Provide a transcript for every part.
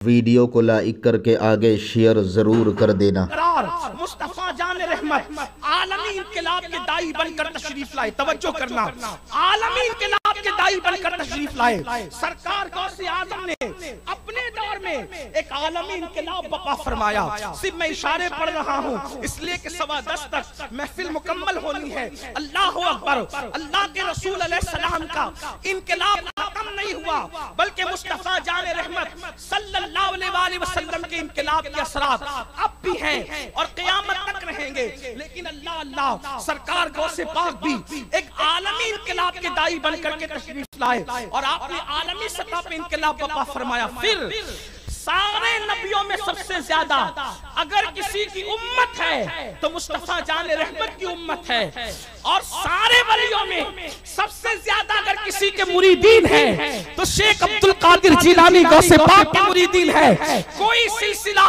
Video کو like کر کے آگے شیئر ضرور کر دینا۔ مصطفیٰ جان رحمت عالمی انقلاب کے دائی بن کر تشریف لائے، توجہ کرنا، عالمی انقلاب کے دائی بن کر تشریف لائے۔ سرکار غوث اعظم نے اپنے دور میں ایک عالمی انقلاب برپا فرمایا۔ صرف میں اشارے پڑھ رہا ہوں اس لیے کہ 10:15 تک محفل مکمل ہونی ہے۔ اللہ اکبر، اللہ کے رسول علیہ السلام کا انقلاب ختم نہیں ہوا، بلکہ مصطفیٰ جان رحمت صلی اللہ علیہ وسلم کے انقلاب کے اثرات اب بھی ہیں اور قیامت تک رہیں گے۔ لیکن اللہ سرکار غوث پاک بھی ایک عالمی انقلاب کے دائی بن کر کے تشریف لائے اور آپ نے عالمی سطح پہ انقلاب برپا فرمایا۔ پھر سارے نبیوں میں سب سے زیادہ اگر کسی کی امت ہے تو مصطفیٰ جان رحمت کی امت ہے، اور سارے ولیوں میں سب سے زیادہ اگر کسی کے مریدین ہیں تو شیخ عبدالقادر جیلانی غوث پاک کے مریدین ہے۔ کوئی سلسلہ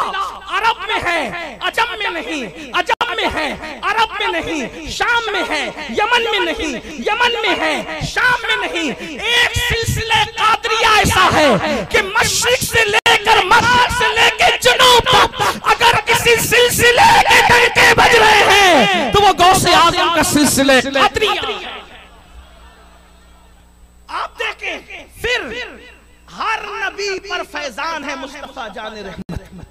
عرب میں ہے، عجم میں نہیں، عجم میں ہے، عرب میں نہیں، شام میں ہے، یمن میں نہیں، یمن میں ہے، شام میں نہیں۔ ایک سلسلہ قادریہ ایسا ہے کہ مشرق سے لے کر مغرب سے لے کے جنوب تک اگر کسی سلسلے کے ڈنکے بج رہے ہیں تو وہ غوث اعظم کا سلسلہ قادریہ ہے۔ آپ دیکھیں پھر ہر نبی پر فیضان ہے مصطفیٰ جان رحمت،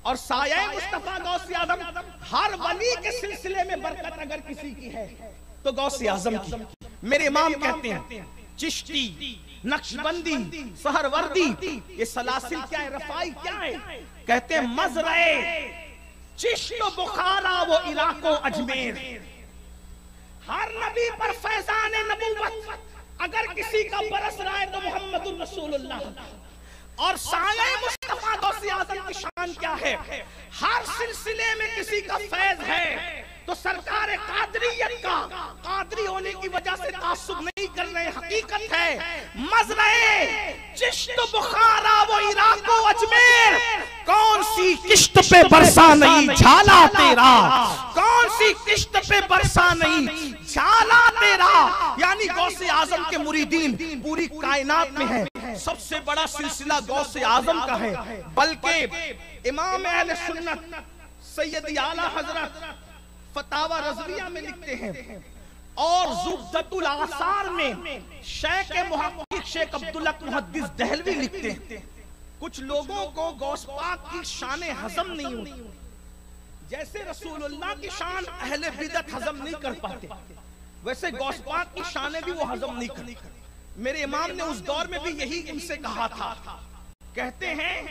اور سایہ مصطفیٰ غوث اعظم ہر ولی کے سلسلے میں برکت اگر کسی کی ہے تو غوث اعظم کی۔ میرے امام کہتے ہیں چشتی، نقشبندی، سہروردی، یہ سلاسل کیا ہے، رفائی کیا ہے؟ کہتے ہیں مزرعے چشت و بخارا و عراق و اجمیر۔ ہر نبی پر فیضان نبوت اگر کسی کا برس رہا ہے تو محمد الرسول اللہ، اور سایہ مصطفیٰ غوث اعظم کی شان کیا ہے؟ ہر سلسلے میں کسی کا فیض ہے تو سرکار قادریت کا، قادری ہونے کی وجہ سے تعصب نہیں کر رہے، حقیقت ہے مزرعے چشت بخارا و عراق و اجمیر۔ کون سی کشت پہ برسا نہیں جھالا تیرا، کون سی کشت پہ برسا نہیں جھالا تیرا۔ یعنی غوث اعظم کے مریدین پوری کائنات میں ہیں۔ سب سے بڑا سلسلہ غوث اعظم کا ہے، بلکہ امام اہل سنت سیدی اعلیٰ حضرت فتاوی رضویہ میں لکھتے ہیں، اور زبدۃ الاثار میں شیخ محقق شیخ عبدالحق محدث دہلوی لکھتے ہیں کچھ لوگوں کو غوث پاک کی شان ہضم نہیں ہوتی، جیسے رسول اللہ کی شان اہل بدعت ہضم نہیں کر پاتے ویسے غوث پاک کی شانیں بھی وہ ہضم نہیں کرتے۔ میرے امام نے اس دور میں بھی یہی ان سے کہا تھا، کہتے ہیں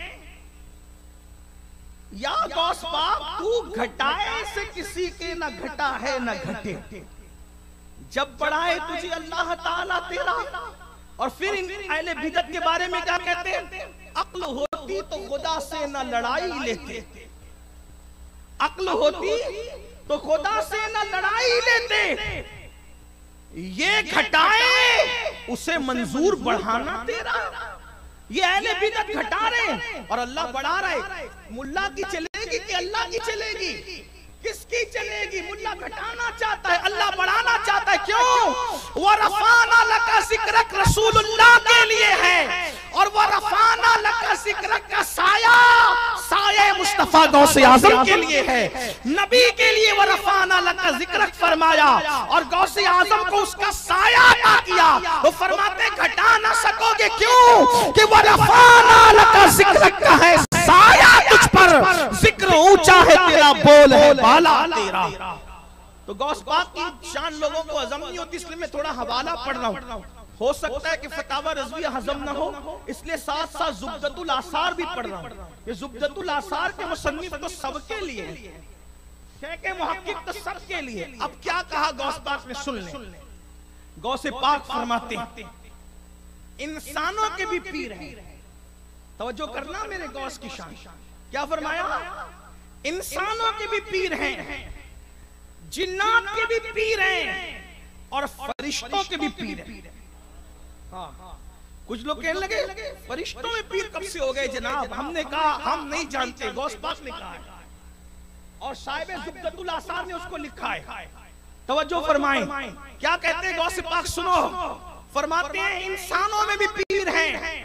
یا غوث پاک تو گھٹائے سے کسی کے نہ گھٹا ہے نہ گھٹے، جب بڑھائے تجھے اللہ تعالیٰ تیرا۔ اور پھر ان اہل بدعت کے بارے میں کیا کہتے ہیں؟ عقل ہوتی تو خدا سے نہ لڑائی لیتے، عقل ہوتی تو خدا سے نہ لڑائی لیتے، یہ گھٹائے اسے منظور بڑھانا تیرا۔ یہ اہل بدعت گھٹا رہے ہیں اور اللہ بڑھا رہے ہیں۔ ملا کی چلے گی کہ اللہ کی چلے گی؟ کس کی چلے گی؟ ملا گھٹانا چاہتا ہے، اللہ بڑھانا چاہتا ہے۔ کیوں؟ وَرَفَعْنَا لَكَ ذِكْرَكَ رسول اللہ کے لیے ہے، اور وَرَفَعْنَا لَكَ ذِكْرَكَ کا سایہ مصطفیٰ غوث اعظم کے لیے ہے، نبی کے لیے وَرَفَعْنَا لَكَ ذِكْرَكَ فرمایا اور غوث اعظم کو اس کا سایہ عطا کیا۔ وہ فرماتے گھٹا نہ سکو گے، کیوں کہ وَرَفَعْنَا لَكَ ذِكْرَكَ کا ہے سایہ تجھ پر، ذکر اونچا ہے تیرا، بول ہے بالا تیرا۔ تو غوث پاک کی شان لوگوں کو ہضم نہیں ہوتی، اس لیے میں تھوڑا حوالہ پڑھ رہا ہوں۔ ہو سکتا ہے کہ فتاوی رضویہ ہضم نہ ہو، اس لیے ساتھ ساتھ زبدۃ الاثار بھی پڑھ رہا ہوں۔ یہ زبدۃ الاثار کے مصنف تو سب کے لیے، شیخ محقق تو سب کے لیے۔ اب کیا کہا غوث پاک نے، سن لیں۔ غوث پاک فرماتے ہیں انسانوں کے بھی پیر ہیں، توجہ کرنا میرے غوث کی شان۔ کیا فرمایا؟ انسانوں کے بھی پیر ہیں، جنات کے بھی پیر ہیں، اور فرشتوں کے بھی پیر ہیں۔ کچھ لوگ کہنے لگے فرشتوں میں پیر کب سے ہو گئے جناب؟ ہم نے کہا ہم نہیں جانتے، غوث پاک نے کہا ہے، اور صاحب زبدۃ الاثار نے اس کو لکھا ہے۔ توجہ فرمائیں، کیا کہتے ہیں غوث پاک؟ سنو، فرماتے ہیں انسانوں میں بھی پیر ہیں،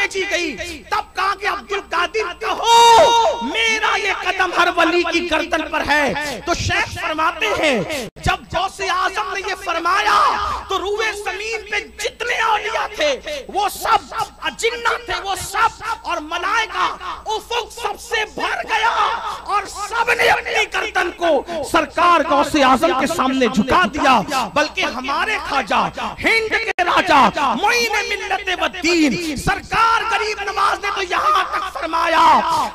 بھیجی گئی، تب کہا کہ عبد القادر کہو میرا یہ قدم ہر ولی کی گردن پر ہے۔ تو شیخ فرماتے ہیں جب غوث اعظم نے یہ فرمایا تو روئے زمین پہ جتنے اولیاء تھے وہ سب، جنات تھے وہ سب، اور ملائکہ افق سب سے بھر گیا، اور سب نے اپنی گردن کو سرکار غوث اعظم کے سامنے جھکا دیا۔ بلکہ ہمارے خواجہ ہند کے راجہ معین ملت و دین سرکار غریب نواز نے تو یہاں تک فرمایا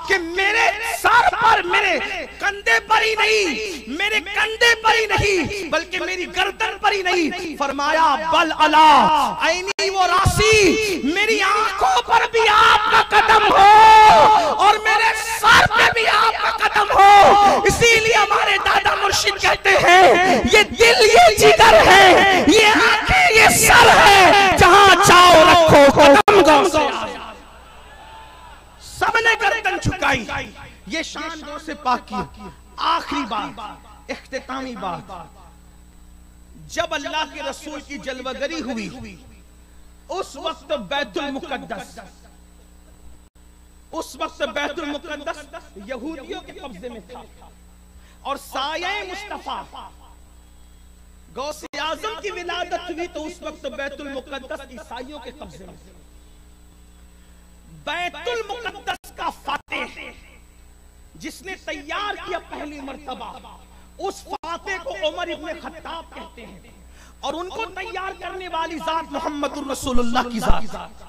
کہ میرے سر پر، میرے کندھے پر ہی نہیں، میرے کندھے پر ہی نہیں بلکہ میری گردن پر ہی نہیں، فرمایا بل علا عینی و راسی، میری آنکھوں پر بھی آپ کا قدم ہو اور میرے سر پہ بھی آپ کا قدم ہو۔ اسی لیے ہمارے دادا مرشد کہتے ہیں یہ دل یہ جگر ہے، یہ آنکھیں یہ سر ہے، جہاں چاہو رکھو قدم غوث اعظم۔ سب نے گردن جھکائی۔ یہ شان غوث پاک کی آخری بات، اختتامی بات، جب اللہ کے رسول کی جلوہ گری ہوئی اس وقت بیت المقدس، اس وقت بیت المقدس یہودیوں کے قبضے میں تھا، اور سایہ مصطفیٰ غوث اعظم کی ولادت ہوئی تو اس وقت بیت المقدس عیسائیوں کے قبضے میں تھا۔ بیت المقدس کا فاتح جس نے تیار کیا پہلی مرتبہ، اس فاتح کو عمر ابن خطاب کہتے ہیں، اور ان کو تیار کرنے والی ذات محمد الرسول اللہ کی ذات۔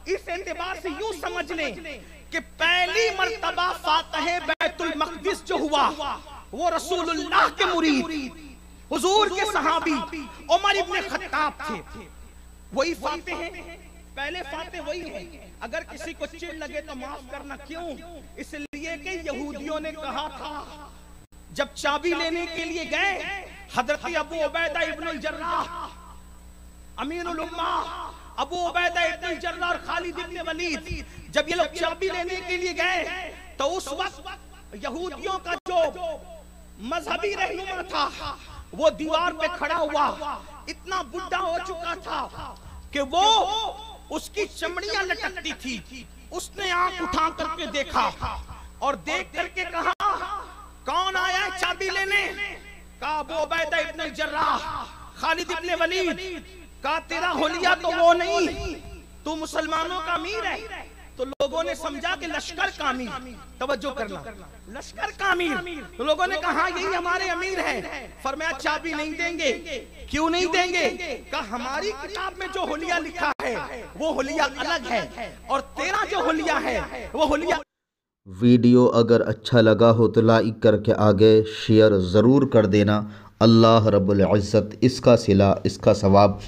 اس اعتبار سے یوں سمجھ لیں کہ پہلی مرتبہ فاتح بیت المقدس جو ہوا وہ رسول اللہ کے مرید، حضور کے صحابی عمر ابن خطاب تھے، وہی فاتح ہیں، پہلے فاتح وہی ہیں۔ اگر کسی کو چڑ لگے تو معاف کرنا، کیوں؟ اس لیے کہ یہودیوں نے کہا تھا جب چابی لینے کے لیے گئے، حضرت ابو عبیدہ ابن الجراح امین الامہ، ابو عبیدہ ابن الجراح اور خالد ابن ولید جب یہ لوگ چابی لینے کے لیے گئے تو اس وقت یہودیوں کا جو مذہبی رہنما تھا وہ دیوار پہ کھڑا ہوا، اتنا بڈھا ہو چکا تھا کہ وہ اس کی چمڑیاں لٹکتی تھی۔ اس نے آنکھ اٹھا کر کے دیکھا اور دیکھ کر کے کہا کون آیا ہے چابی لینے؟ کہا ابو عبیدہ ابن الجراح، خالد ابن ولید۔ کہا تیرا حلیہ تو وہ نہیں، تو مسلمانوں کا امیر ہے۔ تو لوگوں نے سمجھا کہ لشکر کا امیر، توجہ کرنا، لشکر کا امیر۔ تو لوگوں نے کہا یہی ہمارے امیر ہیں۔ فرمایا چابی نہیں دیں گے۔ کیوں نہیں دیں گے؟ کہا ہماری کتاب میں جو حلیہ لکھا ہے وہ حلیہ الگ ہے، اور تیرا جو حلیہ ہے وہ حلیہ۔ ویڈیو اگر اچھا لگا ہو تو لائک کر کے آگے شیئر ضرور کر دینا۔ اللہ رب العزت اس کا صلہ، اس کا ثواب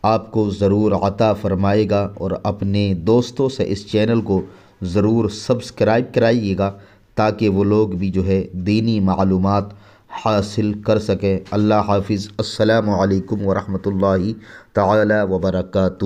آپ کو ضرور عطا فرمائے گا، اور اپنے دوستوں سے اس چینل کو ضرور سبسکرائب کرائیے گا تاکہ وہ لوگ بھی جو ہے دینی معلومات حاصل کر سکیں۔ اللہ حافظ۔ السلام علیکم ورحمۃ اللہ تعالی وبرکاتہ۔